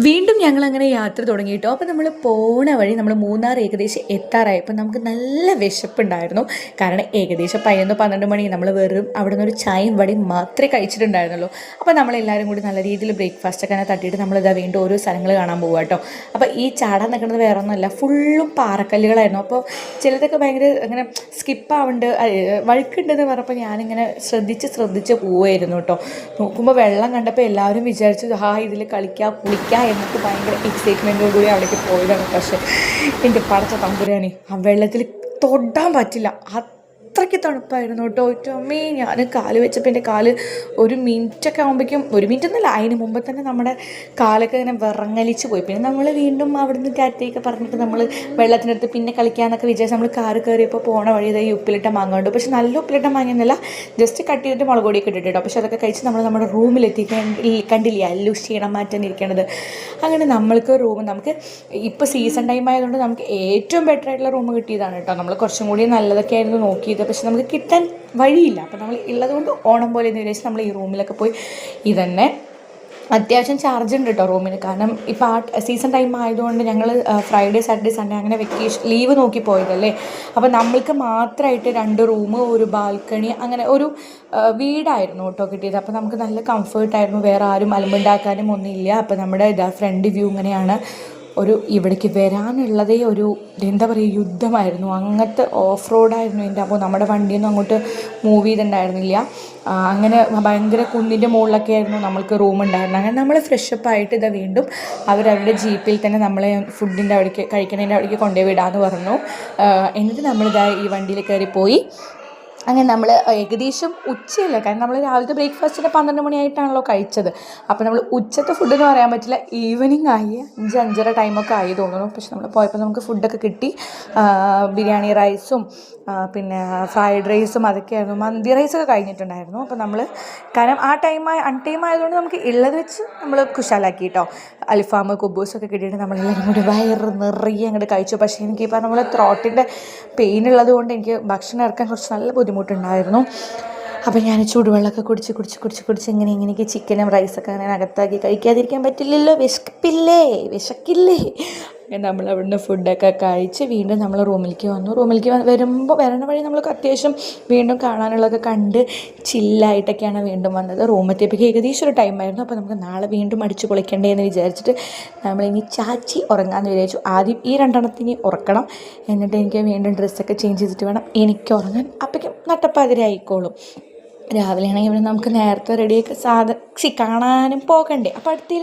വീണ്ടും ഞങ്ങളങ്ങനെ യാത്ര തുടങ്ങി കേട്ടോ. അപ്പോൾ നമ്മൾ പോണ വഴി നമ്മൾ മൂന്നാർ ഏകദേശം എത്താറായപ്പോൾ നമുക്ക് നല്ല വിശപ്പുണ്ടായിരുന്നു. കാരണം ഏകദേശം 11-12 മണി നമ്മൾ വെറും അവിടെ നിന്ന് ഒരു ചായയും വടിയും മാത്രമേ കഴിച്ചിട്ടുണ്ടായിരുന്നുള്ളൂ. അപ്പോൾ നമ്മളെല്ലാവരും കൂടി നല്ല രീതിയിൽ ബ്രേക്ക്ഫാസ്റ്റൊക്കെ അങ്ങനെ തട്ടിയിട്ട് നമ്മളിതാ വീണ്ടും ഓരോ സ്ഥലങ്ങൾ കാണാൻ പോകുക കേട്ടോ. അപ്പോൾ ഈ ചാടാൻ നിൽക്കുന്നത് വേറെ ഒന്നുമല്ല, ഫുള്ളും പാറക്കല്ലുകളായിരുന്നു. അപ്പോൾ ചിലതൊക്കെ ഭയങ്കര അങ്ങനെ സ്കിപ്പാവുണ്ട് വഴുക്കുണ്ടെന്ന് പറഞ്ഞപ്പോൾ ഞാനിങ്ങനെ ശ്രദ്ധിച്ച് പോവുമായിരുന്നു കേട്ടോ. നോക്കുമ്പോൾ വെള്ളം കണ്ടപ്പോൾ എല്ലാവരും വിചാരിച്ചു ഇതിൽ കളിക്കുക കുളിക്കുക എന്നൊക്കെ ഭയങ്കര എക്സൈറ്റ്മെൻറ്റോടുകൂടി അവിടേക്ക് പോയതാണ്. പക്ഷേ എൻ്റെ പടച്ച തമ്പുരാനെ ആ വെള്ളത്തിൽ തൊടാൻ പറ്റില്ല, അത്രയ്ക്ക് തണുപ്പായിരുന്നു കേട്ടോ. ഒറ്റമ്മേ ഞാൻ കാല് വെച്ചപ്പോൾ എൻ്റെ കാല് ഒരു മിനിറ്റൊക്കെ ആകുമ്പോഴേക്കും, ഒരു മിനിറ്റ് എന്നല്ല അതിന് മുമ്പ് തന്നെ നമ്മുടെ കാലൊക്കെ ഇങ്ങനെ വിറങ്ങലിച്ച് പോയി. പിന്നെ നമ്മൾ വീണ്ടും അവിടുന്ന് ടാറ്റയൊക്കെ പറഞ്ഞിട്ട് നമ്മൾ വെള്ളത്തിനടുത്ത് പിന്നെ കളിക്കാമെന്നൊക്കെ വിചാരിച്ച് നമ്മൾ കാറ് കയറിയപ്പോൾ പോണ വഴി ഈ ഉപ്പിലിട്ട മാങ്ങ ഉണ്ട്. പക്ഷെ നല്ല ഉപ്പിലിട്ട മാങ്ങയെന്നല്ല, ജസ്റ്റ് കട്ട് ചെയ്തിട്ട് മുളക് പൊടിയൊക്കെ ഇട്ടിട്ടോ. പക്ഷെ അതൊക്കെ കഴിച്ച് നമ്മൾ നമ്മുടെ റൂമിലെത്തി കണ്ടില്ല ലൂസ് ചെയ്യണം മാറ്റാൻ ഇരിക്കണത്. അങ്ങനെ നമ്മൾക്ക് റൂം നമുക്ക് ഇപ്പോൾ സീസൺ ടൈം ആയതുകൊണ്ട് നമുക്ക് ഏറ്റവും ബെറ്റർ ആയിട്ടുള്ള റൂം കിട്ടിയതാണ് കേട്ടോ. നമ്മൾ കുറച്ചും കൂടി നല്ലതൊക്കെ ആയിരുന്നു നോക്കിയത്, പക്ഷെ നമുക്ക് കിട്ടാൻ വഴിയില്ല. അപ്പോൾ നമ്മൾ ഉള്ളതുകൊണ്ട് ഓണം പോലെ എന്ന് വിചാരിച്ച് നമ്മൾ ഈ റൂമിലൊക്കെ പോയി. ഇതന്നെ അത്യാവശ്യം ചാർജ് ഉണ്ട് കേട്ടോ റൂമിന്. കാരണം ഇപ്പോൾ ആ സീസൺ ടൈം ആയതുകൊണ്ട് ഞങ്ങൾ ഫ്രൈഡേ സാറ്റർഡേ സൺഡേ അങ്ങനെ വെക്കേഷൻ ലീവ് നോക്കി പോയതല്ലേ. അപ്പോൾ നമ്മൾക്ക് മാത്രമായിട്ട് 2 റൂം, ഒരു ബാൽക്കണി, അങ്ങനെ ഒരു വീടായിരുന്നു കേട്ടോ കിട്ടിയത്. അപ്പോൾ നമുക്ക് നല്ല കംഫേർട്ടായിരുന്നു, വേറെ ആരും അലമ്പുണ്ടാക്കാനും ഒന്നുമില്ല. അപ്പോൾ നമ്മുടെ ഫ്രണ്ട് വ്യൂ ഇങ്ങനെയാണ്. ഇവിടേക്ക് വരാനുള്ളതേ ഒരു എന്താ പറയുക യുദ്ധമായിരുന്നു, അങ്ങനത്തെ ഓഫ് റോഡായിരുന്നു എൻ്റെ. അപ്പോൾ നമ്മുടെ വണ്ടിയൊന്നും അങ്ങോട്ട് മൂവ് ചെയ്തിട്ടുണ്ടായിരുന്നില്ല. അങ്ങനെ ഭയങ്കര കുന്നിൻ്റെ മുകളിലൊക്കെ ആയിരുന്നു നമ്മൾക്ക് റൂം ഉണ്ടായിരുന്നത്. അങ്ങനെ നമ്മൾ ഫ്രഷപ്പ് ആയിട്ട് വീണ്ടും അവരവരുടെ ജീപ്പിൽ തന്നെ നമ്മളെ ഫുഡിൻ്റെ അവിടേക്ക് കഴിക്കണതിൻ്റെ അവിടേക്ക് കൊണ്ടുപോയി വിടാമെന്ന് പറഞ്ഞു. എന്നിട്ട് നമ്മളിതാ ഈ വണ്ടിയിൽ കയറിപ്പോയി. അങ്ങനെ നമ്മൾ ഏകദേശം ഉച്ചയല്ല, കാരണം നമ്മൾ രാവിലത്തെ ബ്രേക്ക്ഫാസ്റ്റിന് 12 മണിയായിട്ടാണല്ലോ കഴിച്ചത്. അപ്പോൾ നമ്മൾ ഉച്ചത്തെ ഫുഡ് എന്ന് പറയാൻ പറ്റില്ല, ഈവനിങ് ആയി 5-5:30 ടൈമൊക്കെ ആയി തോന്നുന്നു. പക്ഷെ നമ്മൾ പോയപ്പോൾ നമുക്ക് ഫുഡൊക്കെ കിട്ടി. ബിരിയാണി റൈസും പിന്നെ ഫ്രൈഡ് റൈസും അതൊക്കെയായിരുന്നു. മന്തി റൈസൊക്കെ കഴിഞ്ഞിട്ടുണ്ടായിരുന്നു. അപ്പോൾ നമ്മൾ കാരണം അൺടൈം ആയതുകൊണ്ട് നമുക്ക് ഉള്ളത് വെച്ച് നമ്മൾ കുശാലാക്കി കേട്ടോ. അൽഫാം കുബൂസൊക്കെ കിട്ടിയിട്ട് നമ്മളെല്ലാവരും കൂടി വയറ് നിറയെ അങ്ങോട്ട് കഴിച്ചു. പക്ഷേ എനിക്ക് ഇപ്പോൾ നമ്മൾ ത്രോട്ടിൻ്റെ പെയിൻ ഉള്ളത് കൊണ്ട് എനിക്ക് ഭക്ഷണം ഇറക്കാൻ കുറച്ച് നല്ല ബുദ്ധിമുട്ടുണ്ടായിരുന്നു. അപ്പോൾ ഞാൻ ചൂടുവെള്ളമൊക്കെ കുടിച്ച് ഇങ്ങനെയൊക്കെ ചിക്കനും റൈസൊക്കെ അങ്ങനെ അകത്താക്കി കഴിക്കാതിരിക്കാൻ പറ്റില്ലല്ലോ, വിശക്കില്ലേ. അങ്ങനെ നമ്മൾ അവിടുന്ന് ഫുഡൊക്കെ കഴിച്ച് വീണ്ടും നമ്മൾ റൂമിലേക്ക് വരണ വഴി നമ്മൾക്ക് അത്യാവശ്യം വീണ്ടും കാണാനുള്ളതൊക്കെ കണ്ട് ചില്ലായിട്ടൊക്കെയാണ് വീണ്ടും വന്നത്. റൂമെത്തിയപ്പോഴേക്ക് ഏകദേശം ഒരു ടൈമായിരുന്നു. അപ്പോൾ നമുക്ക് നാളെ വീണ്ടും അടിച്ചു പൊളിക്കണ്ടേ എന്ന് വിചാരിച്ചിട്ട് നമ്മളിനി ചാച്ചി ഉറങ്ങാമെന്ന് വിചാരിച്ചു. ആദ്യം ഈ 2 ഉറക്കണം, എന്നിട്ട് എനിക്ക് വീണ്ടും ഡ്രസ്സൊക്കെ ചേഞ്ച് ചെയ്തിട്ട് വേണം എനിക്ക് ഉറങ്ങാൻ. അപ്പോഴേക്കും നട്ടപ്പാതിരി ആയിക്കോളും. രാവിലെ ആണെങ്കിൽ ഇവിടെ നമുക്ക് നേരത്തെ റെഡിയൊക്കെ കാണാനും പോകണ്ടേ. അപ്പോൾ അടുത്ത